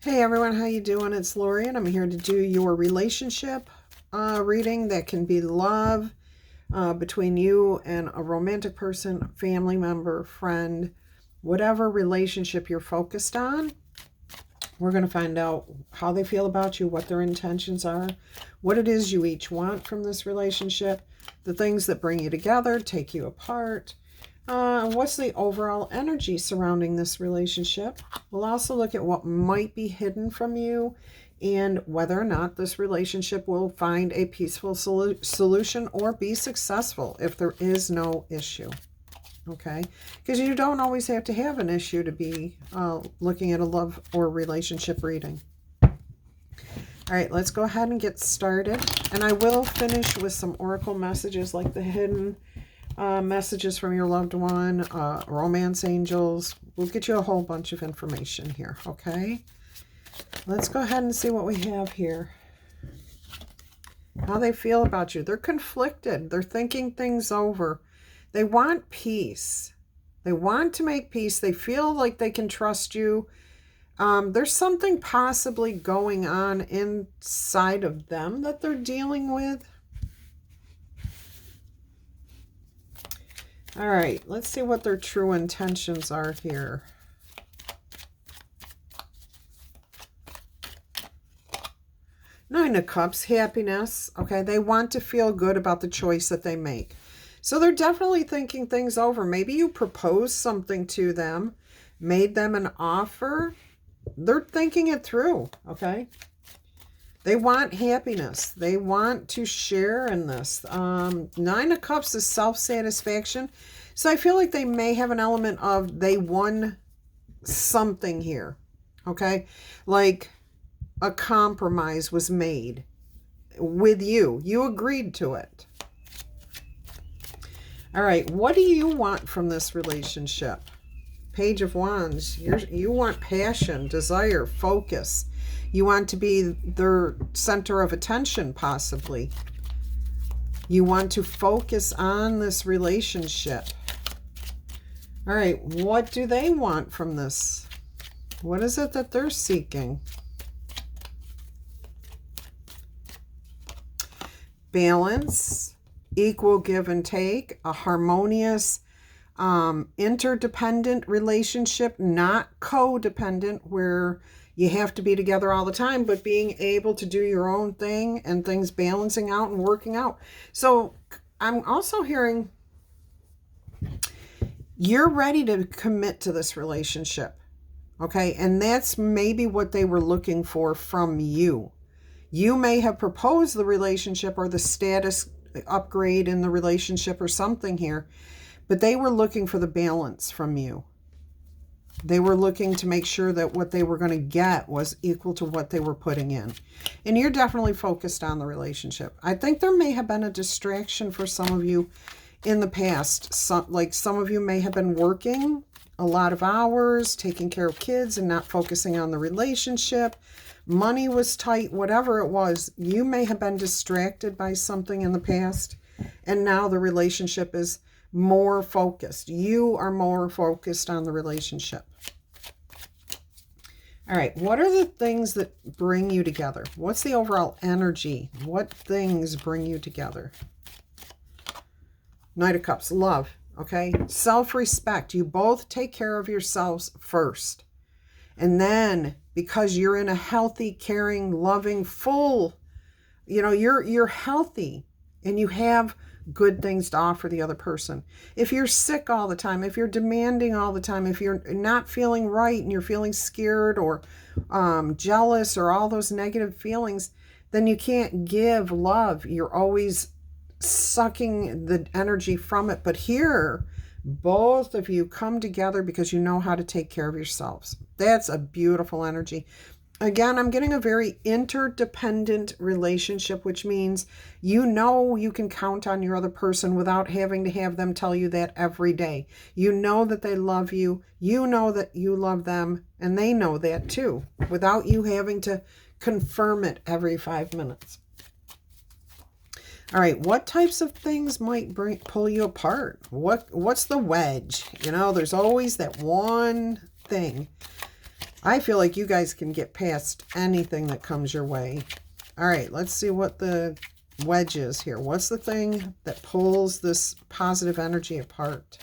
Hey everyone, how you doing? It's Laurie and I'm here to do your relationship reading. That can be love between you and a romantic person, family member, friend, whatever relationship you're focused on. We're going to find out how they feel about you, what their intentions are, what it is you each want from this relationship, the things that bring you together, take you apart. What's the overall energy surrounding this relationship? We'll also look at what might be hidden from you and whether or not this relationship will find a peaceful solution or be successful if there is no issue. Okay? Because you don't always have to have an issue to be looking at a love or relationship reading. All right, let's go ahead and get started. And I will finish with some oracle messages like the hidden messages from your loved one, romance angels. We'll get you a whole bunch of information here, okay? Let's go ahead and see what we have here. How they feel about you. They're conflicted. They're thinking things over. They want peace. They want to make peace. They feel like they can trust you. There's something possibly going on inside of them that they're dealing with. All right, let's see what their true intentions are here. Nine of Cups, happiness. Okay, they want to feel good about the choice that they make. So they're definitely thinking things over. Maybe you proposed something to them, made them an offer. They're thinking it through, okay? They want happiness. They want to share in this. Nine of Cups is self-satisfaction. So I feel like they may have an element of they won something here. Okay? Like a compromise was made with you. You agreed to it. All right. What do you want from this relationship? Page of Wands. You want passion, desire, focus. You want to be their center of attention, possibly. You want to focus on this relationship. All right, what do they want from this? What is it that they're seeking? Balance, equal give and take, a harmonious, interdependent relationship, not codependent, where you have to be together all the time, but being able to do your own thing and things balancing out and working out. So I'm also hearing you're ready to commit to this relationship. Okay. And that's maybe what they were looking for from you. You may have proposed the relationship or the status upgrade in the relationship or something here, but they were looking for the balance from you. They were looking to make sure that what they were going to get was equal to what they were putting in. And you're definitely focused on the relationship. I think there may have been a distraction for some of you in the past. Some of you may have been working a lot of hours, taking care of kids and not focusing on the relationship. Money was tight, whatever it was. You may have been distracted by something in the past. And now the relationship is more focused. You are more focused on the relationship. All right, what are the things that bring you together? What's the overall energy? What things bring you together? Knight of Cups, love, okay? Self-respect. You both take care of yourselves first. And then, because you're in a healthy, caring, loving, full, you're healthy and you have good things to offer the other person. If you're sick all the time, if you're demanding all the time, if you're not feeling right and you're feeling scared or jealous or all those negative feelings, then you can't give love. You're always sucking the energy from it. But here, both of you come together because you know how to take care of yourselves. That's a beautiful energy. Again, I'm getting a very interdependent relationship, which means you know you can count on your other person without having to have them tell you that every day. You know that they love you. You know that you love them, and they know that too, without you having to confirm it every 5 minutes. All right, what types of things might pull you apart? What's the wedge? There's always that one thing. I feel like you guys can get past anything that comes your way. All right, let's see what the wedge is here. What's the thing that pulls this positive energy apart?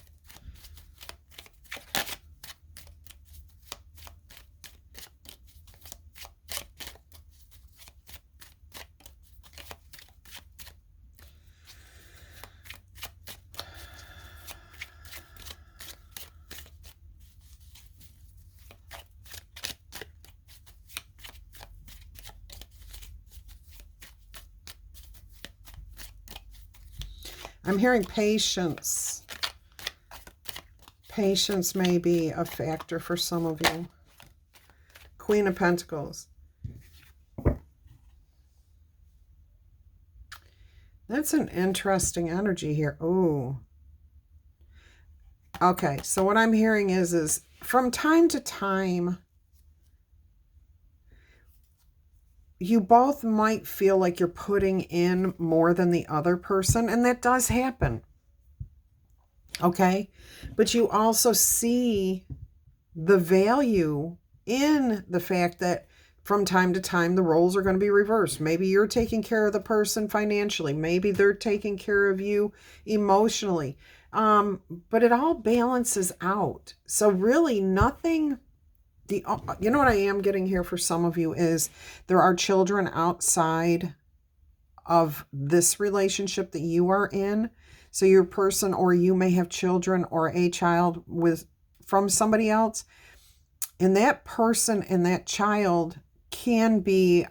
I'm hearing patience. Patience may be a factor for some of you. Queen of Pentacles. That's an interesting energy here. Ooh. Okay, so what I'm hearing is from time to time, you both might feel like you're putting in more than the other person, and that does happen. Okay? But you also see the value in the fact that from time to time the roles are going to be reversed. Maybe you're taking care of the person financially. Maybe they're taking care of you emotionally. But it all balances out. So really nothing... You know what I am getting here for some of you is there are children outside of this relationship that you are in. So your person, or you may have children or a child from somebody else. And that person and that child can be,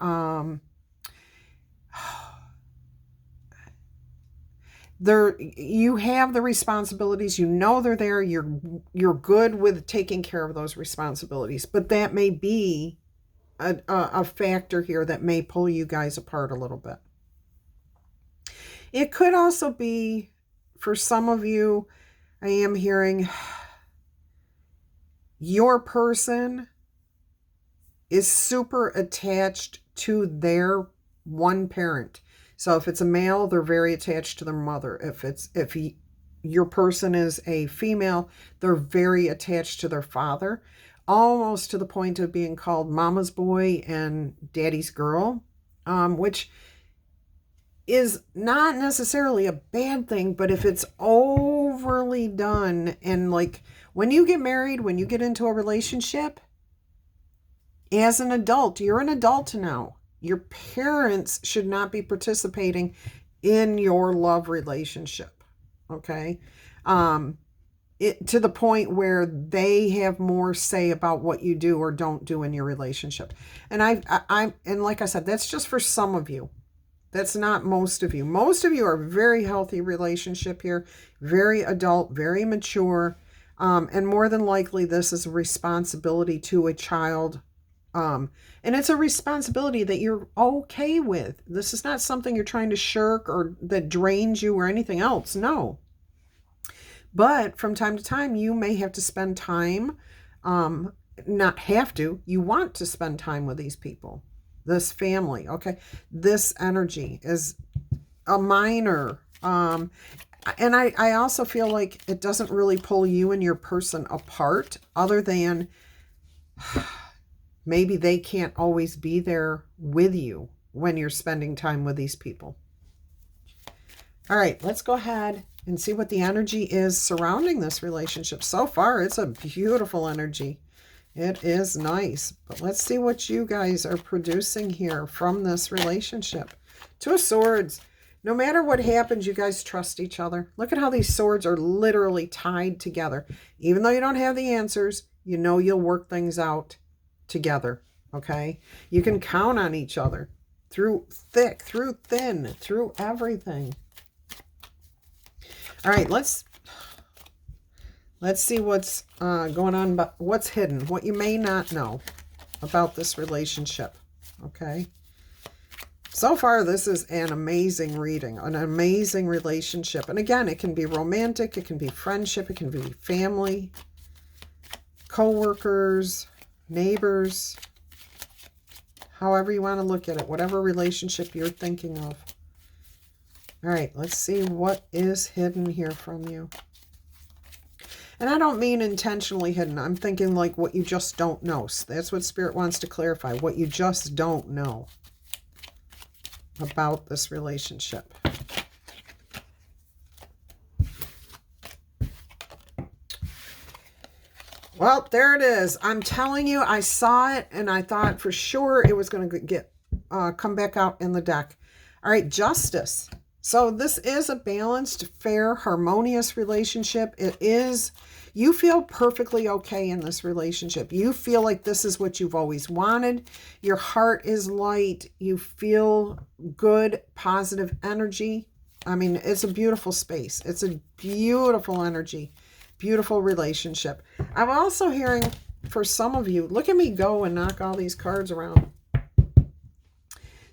you have the responsibilities, you know they're there, you're good with taking care of those responsibilities, but that may be a factor here that may pull you guys apart a little bit. It could also be, for some of you, I am hearing your person is super attached to their one parent. So if it's a male, they're very attached to their mother. If your person is a female, they're very attached to their father, almost to the point of being called mama's boy and daddy's girl, which is not necessarily a bad thing, but if it's overly done, and like when you get married, when you get into a relationship, as an adult, you're an adult now. Your parents should not be participating in your love relationship, okay? To the point where they have more say about what you do or don't do in your relationship. And and like I said, that's just for some of you. That's not most of you. Most of you are very healthy relationship here, very adult, very mature, and more than likely this is a responsibility to a child. And it's a responsibility that you're okay with. This is not something you're trying to shirk or that drains you or anything else. No. But from time to time, you may have to spend time, not have to, you want to spend time with these people, this family, okay? This energy is a minor, and I also feel like it doesn't really pull you and your person apart, other than maybe they can't always be there with you when you're spending time with these people. All right, let's go ahead and see what the energy is surrounding this relationship. So far, it's a beautiful energy. It is nice. But let's see what you guys are producing here from this relationship. Two of Swords. No matter what happens, you guys trust each other. Look at how these swords are literally tied together. Even though you don't have the answers, you know you'll work things out together, okay? You can count on each other through thick, through thin, through everything. All right, let's see what's going on, but what's hidden, what you may not know about this relationship, okay? So far, this is an amazing reading, an amazing relationship. And again, it can be romantic, it can be friendship, it can be family, co-workers, neighbors, however you want to look at it, whatever relationship you're thinking of. All right, let's see what is hidden here from you. And I don't mean intentionally hidden. I'm thinking like what you just don't know. So that's what Spirit wants to clarify. What you just don't know about this relationship. Well, there it is. I'm telling you, I saw it and I thought for sure it was going to get come back out in the deck. All right, Justice. So this is a balanced, fair, harmonious relationship. It is, you feel perfectly okay in this relationship. You feel like this is what you've always wanted. Your heart is light. You feel good, positive energy. I mean, it's a beautiful space. It's a beautiful energy. Beautiful relationship. I'm also hearing for some of you, look at me go and knock all these cards around.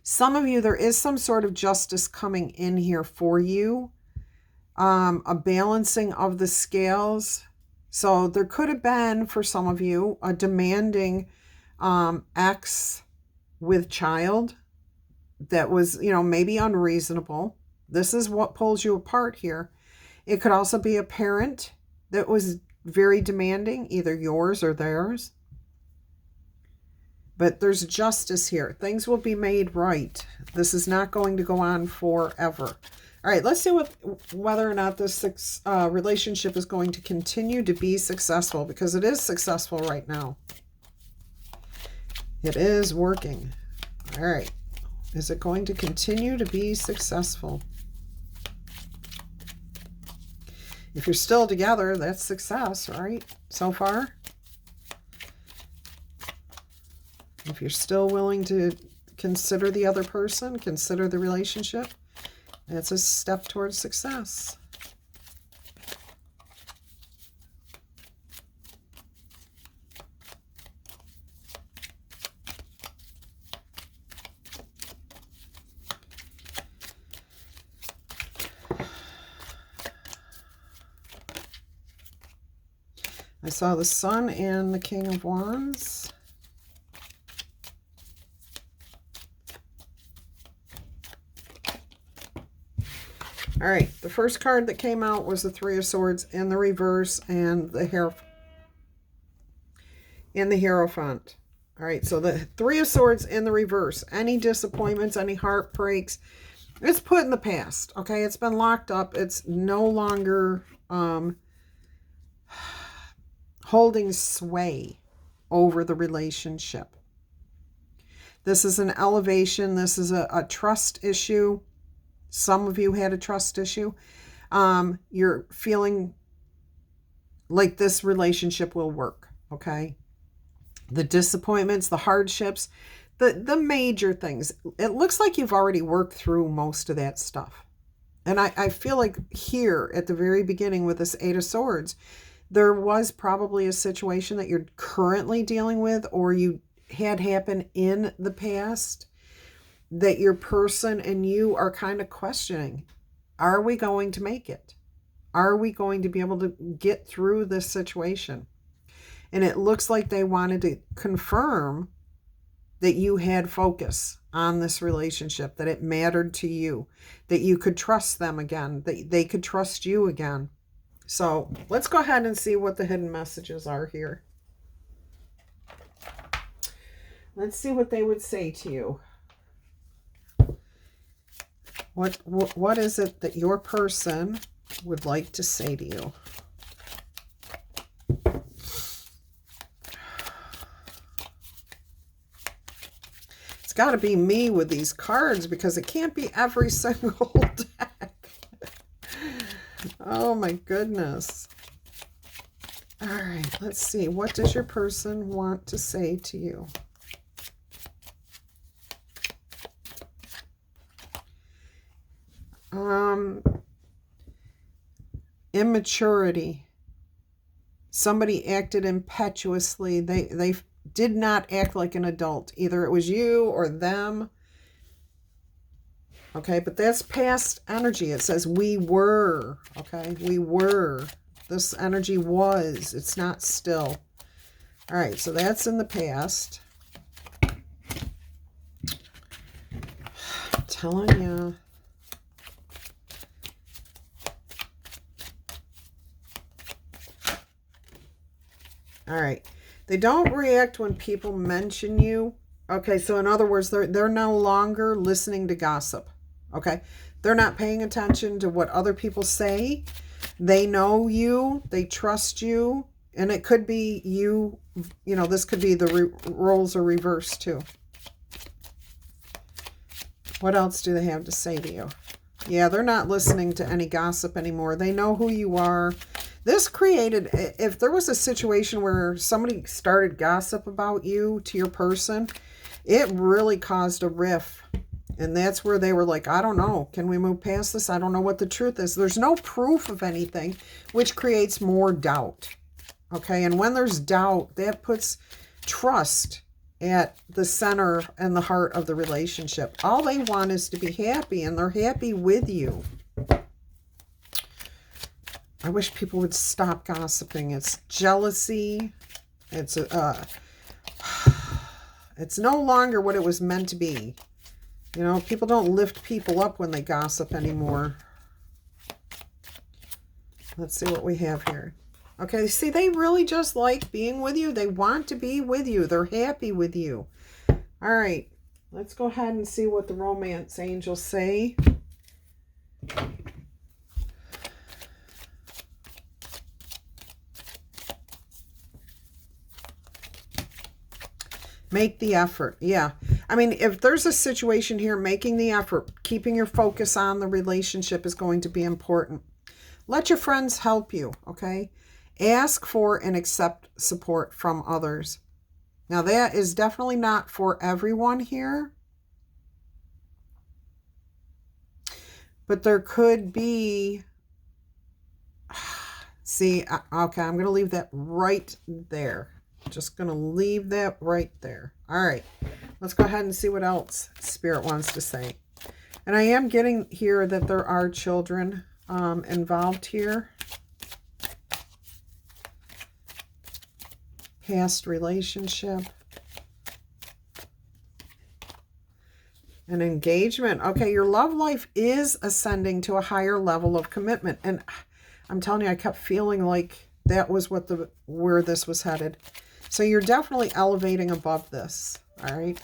Some of you, there is some sort of justice coming in here for you. A balancing of the scales. So there could have been, for some of you, a demanding ex with child that was, you know, maybe unreasonable. This is what pulls you apart here. It could also be a parent that was very demanding, either yours or theirs. But there's justice here. Things will be made right. This is not going to go on forever. All right, let's see whether or not this relationship is going to continue to be successful, because it is successful right now. It is working. All right. Is it going to continue to be successful? If you're still together, that's success, right? So far. If you're still willing to consider the other person, consider the relationship, that's a step towards success. I saw the Sun and the King of Wands. All right, the first card that came out was the Three of Swords in the reverse and the Hierophant. All right, so the Three of Swords in the reverse. Any disappointments, any heartbreaks, it's put in the past, okay? It's been locked up. It's no longer holding sway over the relationship. This is an elevation. This is a trust issue. Some of you had a trust issue. You're feeling like this relationship will work, okay? The disappointments, the hardships, the major things. It looks like you've already worked through most of that stuff. And I feel like here at the very beginning with this Eight of Swords, there was probably a situation that you're currently dealing with or you had happen in the past that your person and you are kind of questioning. Are we going to make it? Are we going to be able to get through this situation? And it looks like they wanted to confirm that you had focus on this relationship, that it mattered to you, that you could trust them again, that they could trust you again. So let's go ahead and see what the hidden messages are here. Let's see what they would say to you. What is it that your person would like to say to you? It's got to be me with these cards because it can't be every single deck. Oh my goodness. All right, let's see. What does your person want to say to you? Immaturity. Somebody acted impetuously. They did not act like an adult. Either it was you or them. Okay, but that's past energy. It says we were. Okay, we were. This energy was. It's not still. All right, so that's in the past. I'm telling you. All right. They don't react when people mention you. Okay, so in other words, they're no longer listening to gossip. Okay? They're not paying attention to what other people say. They know you, they trust you, and it could be you, this could be the roles are reversed too. What else do they have to say to you? Yeah, they're not listening to any gossip anymore. They know who you are. This created, if there was a situation where somebody started gossip about you to your person, it really caused a rift. And that's where they were like, I don't know. Can we move past this? I don't know what the truth is. There's no proof of anything, which creates more doubt. Okay, and when there's doubt, that puts trust at the center and the heart of the relationship. All they want is to be happy, and they're happy with you. I wish people would stop gossiping. It's jealousy. It's no longer what it was meant to be. People don't lift people up when they gossip anymore. Let's see what we have here. Okay, see, they really just like being with you. They want to be with you. They're happy with you. All right, let's go ahead and see what the romance angels say. Make the effort. Yeah. I mean, if there's a situation here, making the effort, keeping your focus on the relationship is going to be important. Let your friends help you, okay? Ask for and accept support from others. Now, that is definitely not for everyone here. But there could be... See, okay, I'm going to leave that right there. Just going to leave that right there. All right. Let's go ahead and see what else Spirit wants to say. And I am getting here that there are children involved here. Past relationship. An engagement. Okay, your love life is ascending to a higher level of commitment. And I'm telling you, I kept feeling like that was where this was headed. So you're definitely elevating above this. All right.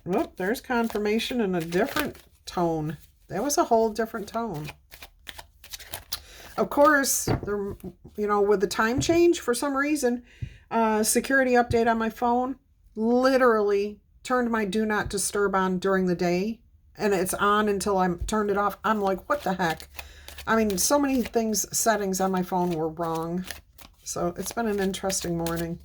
Whoop, there's confirmation in a different tone. That was a whole different tone. Of course, with the time change, for some reason, security update on my phone literally turned my do not disturb on during the day. And it's on until I turned it off. I'm like, what the heck? I mean, so many settings on my phone were wrong. So it's been an interesting morning.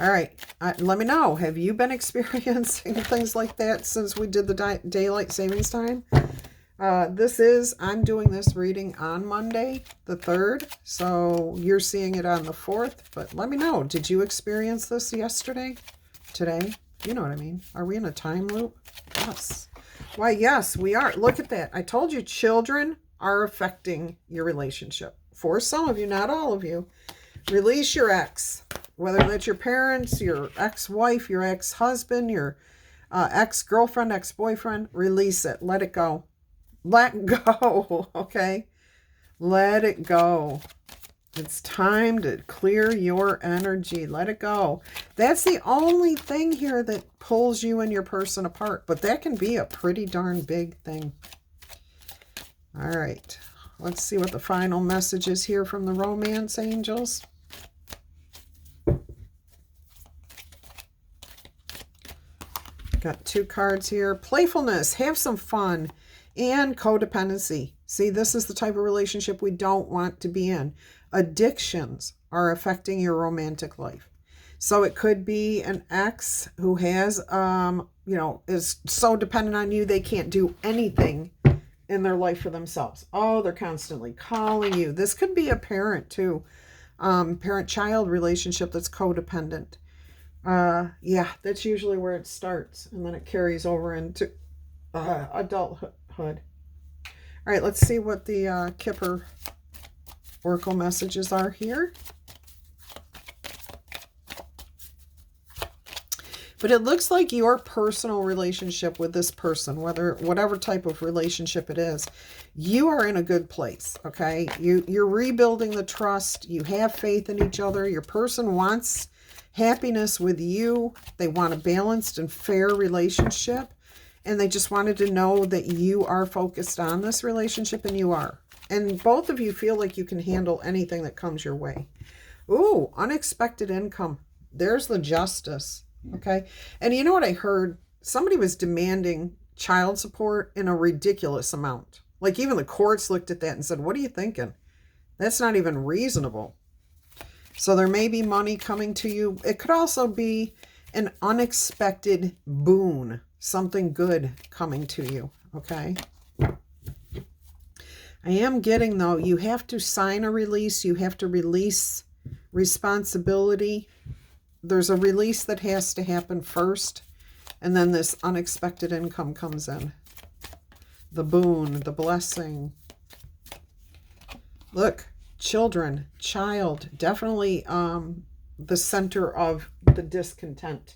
All right. Let me know. Have you been experiencing things like that since we did the daylight savings time? I'm doing this reading on Monday, the 3rd. So you're seeing it on the 4th. But let me know. Did you experience this yesterday? Today? You know what I mean. Are we in a time loop? Yes. Why, yes, we are. Look at that. I told you children are affecting your relationship. For some of you, not all of you. Release your ex. Whether that's your parents, your ex-wife, your ex-husband, your ex-girlfriend, ex-boyfriend, release it. Let it go. Let go, okay? Let it go. It's time to clear your energy. Let it go. That's the only thing here that pulls you and your person apart. But that can be a pretty darn big thing. All right. Let's see what the final message is here from the romance angels. Got 2 cards here. Playfulness, have some fun, and codependency. See, this is the type of relationship we don't want to be in. Addictions are affecting your romantic life. So it could be an ex who has, is so dependent on you, they can't do anything in their life for themselves. Oh, they're constantly calling you. This could be a parent too. Parent-child relationship that's codependent. Yeah, that's usually where it starts, and then it carries over into adulthood. All right, let's see what the Kipper Oracle messages are here. But it looks like your personal relationship with this person, whatever type of relationship it is, you are in a good place, okay? You're rebuilding the trust. You have faith in each other. Your person wants happiness with you. They want a balanced and fair relationship. And they just wanted to know that you are focused on this relationship, and you are. And both of you feel like you can handle anything that comes your way. Ooh, unexpected income. There's the justice. Okay. And you know what I heard? Somebody was demanding child support in a ridiculous amount. Like even the courts looked at that and said, what are you thinking? That's not even reasonable. So there may be money coming to you. It could also be an unexpected boon, something good coming to you. Okay. I am getting, though, you have to sign a release. You have to release responsibility. There's a release that has to happen first, and then this unexpected income comes in. The boon, the blessing. Look, children, child, definitely the center of the discontent.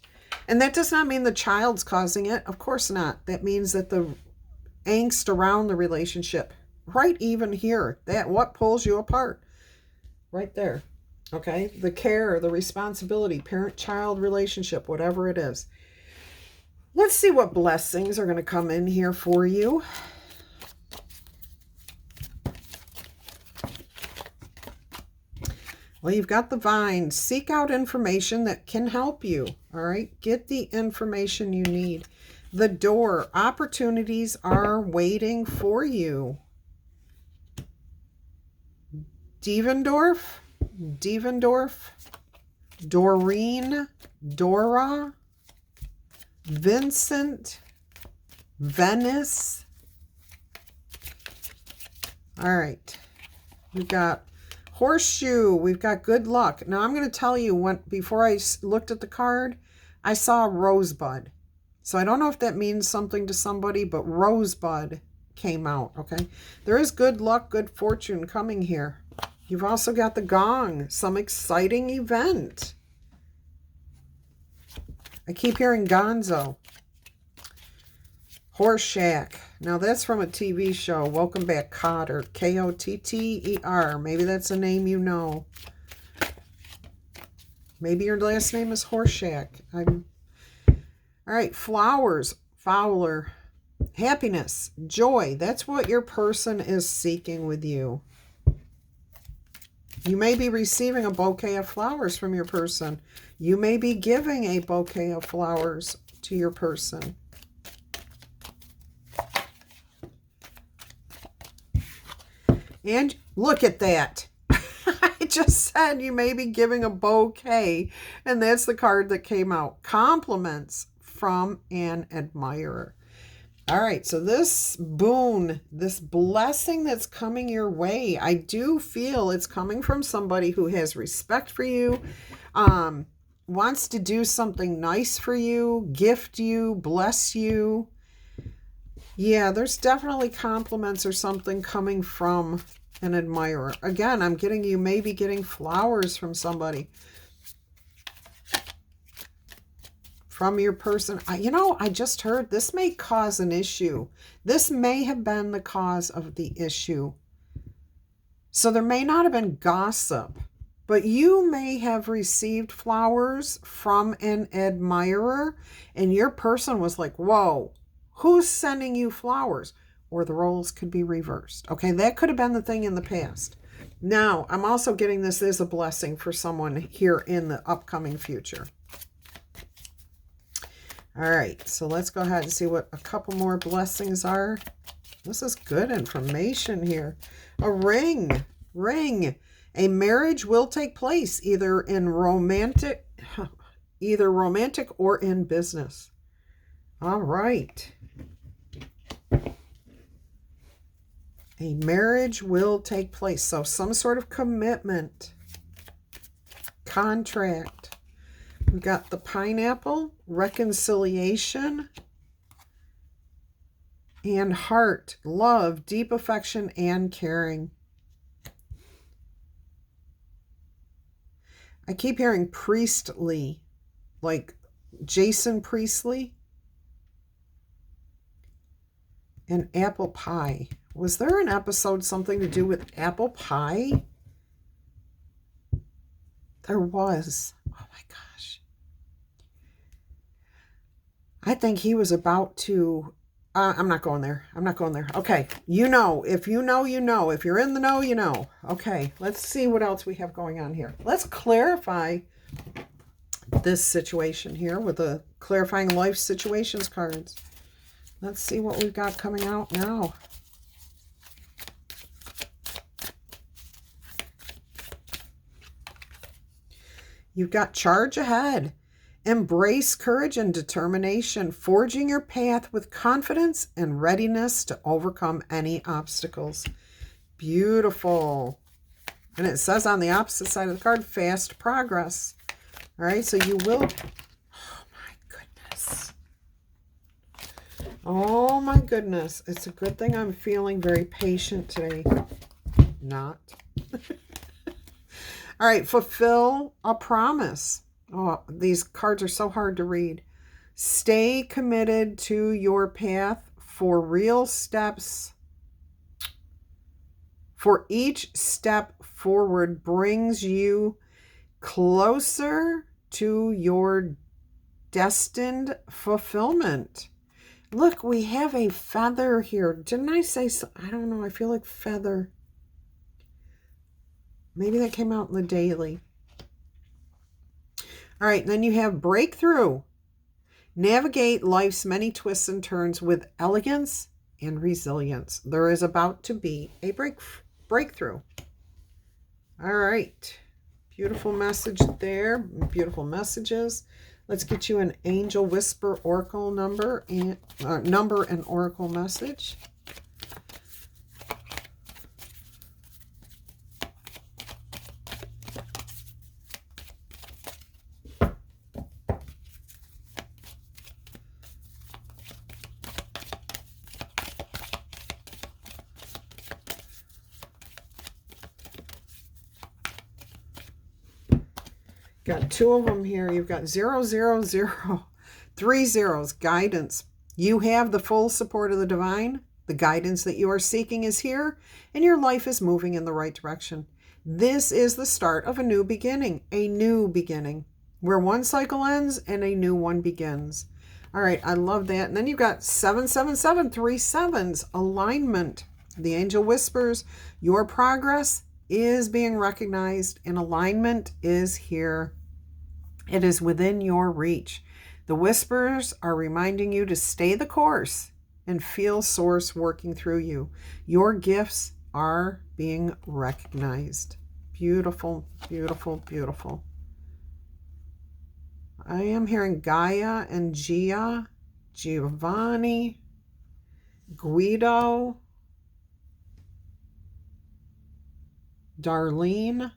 And that does not mean the child's causing it. Of course not. That means that the angst around the relationship, right even here, that what pulls you apart, right there. Okay, the care, the responsibility, parent-child relationship, whatever it is. Let's see what blessings are going to come in here for you. Well, you've got the vine. Seek out information that can help you. All right, get the information you need. The door. Opportunities are waiting for you. Devendorf, Doreen, Dora, Vincent, Venice. All right. We've got horseshoe. We've got good luck. Now I'm going to tell you, before I looked at the card, I saw a rosebud. So I don't know if that means something to somebody, but rosebud came out, okay? There is good luck, good fortune coming here. You've also got the gong, some exciting event. I keep hearing gonzo. Horseshack. Now that's from a TV show. Welcome Back, Kotter. Kotter. Maybe that's a name you know. Maybe your last name is Horseshack. All right, flowers. Fowler. Happiness. Joy. That's what your person is seeking with you. You may be receiving a bouquet of flowers from your person. You may be giving a bouquet of flowers to your person. And look at that. I just said you may be giving a bouquet, and that's the card that came out. Compliments from an admirer. All right, so this boon, this blessing that's coming your way, I do feel it's coming from somebody who has respect for you, wants to do something nice for you, gift you, bless you. Yeah, there's definitely compliments or something coming from an admirer. Again, I'm getting you maybe getting flowers from somebody. From your person. I just heard this may cause an issue. This may have been the cause of the issue. So there may not have been gossip, but you may have received flowers from an admirer, and your person was like, whoa, who's sending you flowers? Or the roles could be reversed. Okay, that could have been the thing in the past. Now, I'm also getting this as a blessing for someone here in the upcoming future. All right, so let's go ahead and see what a couple more blessings are. This is good information here. A ring. A marriage will take place either romantic or in business. All right. A marriage will take place. So some sort of commitment, contract. We've got the pineapple, reconciliation, and heart, love, deep affection, and caring. I keep hearing priestly, like Jason Priestley, and apple pie. Was there an episode something to do with apple pie? There was. Oh my gosh. I think he was about to... I'm not going there. I'm not going there. Okay. You know. If you know, you know. If you're in the know, you know. Okay. Let's see what else we have going on here. Let's clarify this situation here with the clarifying life situations cards. Let's see what we've got coming out now. You've got charge ahead. Embrace courage and determination, forging your path with confidence and readiness to overcome any obstacles. Beautiful. And it says on the opposite side of the card, fast progress. All right, so you will... Oh, my goodness. Oh, my goodness. It's a good thing I'm feeling very patient today. Not. All right, fulfill a promise. Oh, these cards are so hard to read. Stay committed to your path for real steps. For each step forward brings you closer to your destined fulfillment. Look, we have a feather here. Didn't I say so? I don't know. I feel like feather. Maybe that came out in the daily. All right, then you have breakthrough. Navigate life's many twists and turns with elegance and resilience. There is about to be a breakthrough. All right. Beautiful message there. Beautiful messages. Let's get you an Angel Whisper Oracle number and Oracle message. Got two of them here. You've got 0, 0, 0. 3 zeros. Guidance. You have the full support of the divine. The guidance that you are seeking is here, and your life is moving in the right direction. This is the start of a new beginning. A new beginning. Where one cycle ends and a new one begins. All right, I love that. And then you've got 7, 7, 7. 3 sevens. Alignment. The angel whispers, your progress is being recognized and alignment is here. It is within your reach. The whispers are reminding you to stay the course and feel source working through you. Your gifts are being recognized. Beautiful, beautiful, beautiful. I am hearing Gaia and Gia, Giovanni, Guido, Darlene,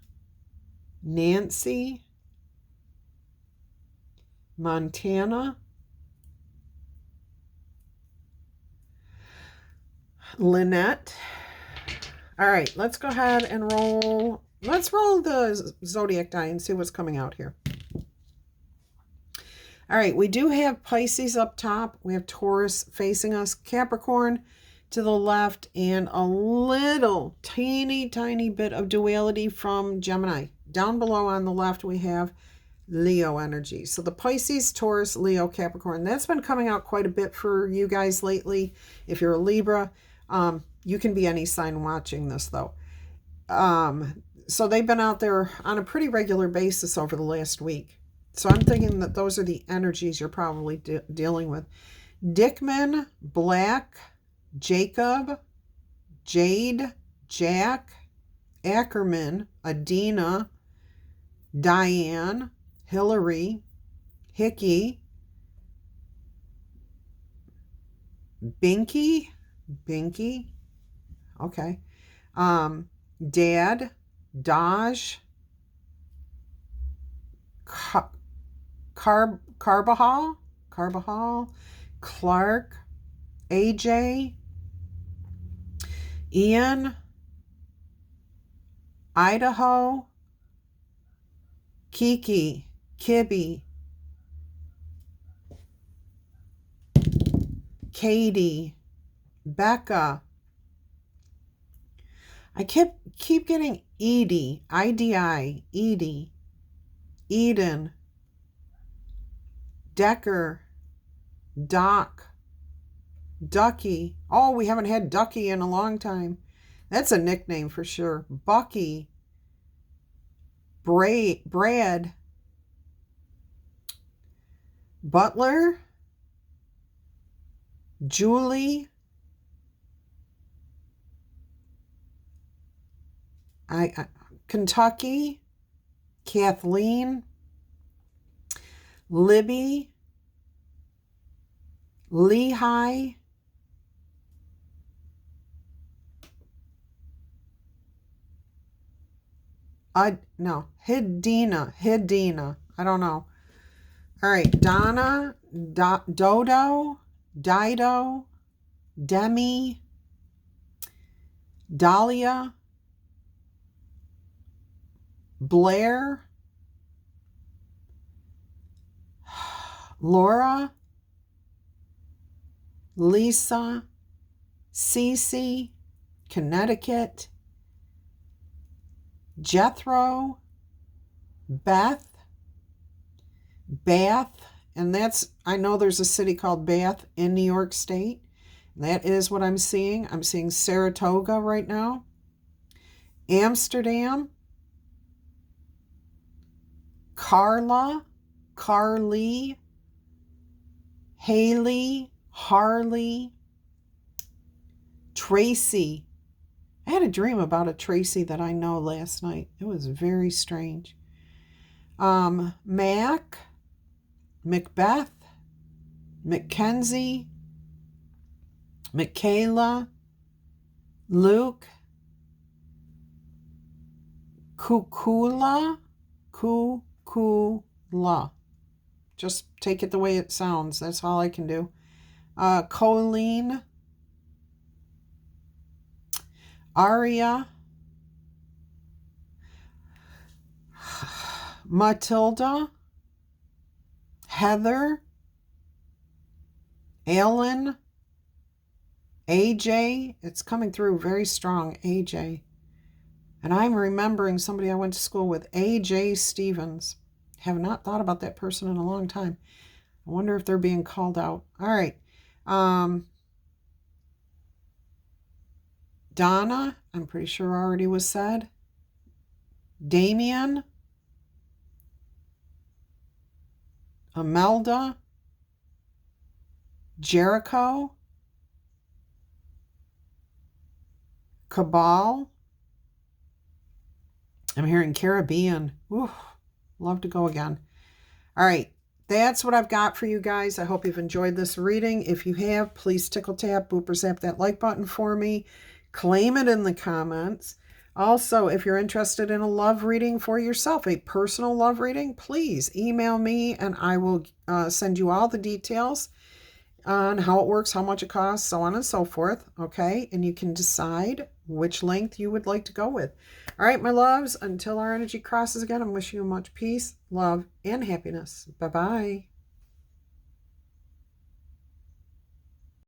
Nancy, Montana, Lynette. All right, let's go ahead and roll. Let's roll the zodiac die and see what's coming out here. All right, we do have Pisces up top. We have Taurus facing us, Capricorn to the left, and a little teeny tiny bit of duality from Gemini. Down below on the left, we have Leo energy. So the Pisces, Taurus, Leo, Capricorn, that's been coming out quite a bit for you guys lately. If you're a Libra, you can be any sign watching this though. So they've been out there on a pretty regular basis over the last week. So I'm thinking that those are the energies you're probably dealing with. Dickman, Black, Jacob, Jade, Jack, Ackerman, Adina, Diane, Hillary, Hickey, Binky, okay, Dad, Dodge, Carbajal, Clark, AJ, Ian, Idaho, Kiki, Kibby, Katie, Becca. I keep getting Edie, I-D-I, Edie, Eden, Decker, Doc, Ducky. Oh, we haven't had Ducky in a long time. That's a nickname for sure. Bucky, Brad, Butler, Julie, Kentucky, Kathleen, Libby, Lehigh, no, Hidina. I don't know. All right, Donna, Dodo, Dido, Demi, Dahlia, Blair, Laura, Lisa, Cece, Connecticut, Jethro, Bath, and that's, I know there's a city called Bath in New York State. That is what I'm seeing. I'm seeing Saratoga right now. Amsterdam, Carla, Carly, Haley, Harley, Tracy. I had a dream about a Tracy that I know last night. It was very strange. Mac, Macbeth, Mackenzie, Michaela, Luke, Kukula. Just take it the way it sounds. That's all I can do. Colleen, Aria, Matilda, Heather, Alan, AJ. It's coming through very strong, AJ. And I'm remembering somebody I went to school with, AJ Stevens. Have not thought about that person in a long time. I wonder if they're being called out. All right. Donna, I'm pretty sure already was said. Damien, Imelda, Jericho, Cabal. I'm hearing Caribbean. Ooh, love to go again. All right, that's what I've got for you guys. I hope you've enjoyed this reading. If you have, please tickle tap, booper zap that like button for me. Claim it in the comments. Also, if you're interested in a love reading for yourself, a personal love reading, please email me and I will send you all the details on how it works, how much it costs, so on and so forth, okay? And you can decide which length you would like to go with. All right, my loves, until our energy crosses again, I'm wishing you much peace, love, and happiness. Bye-bye.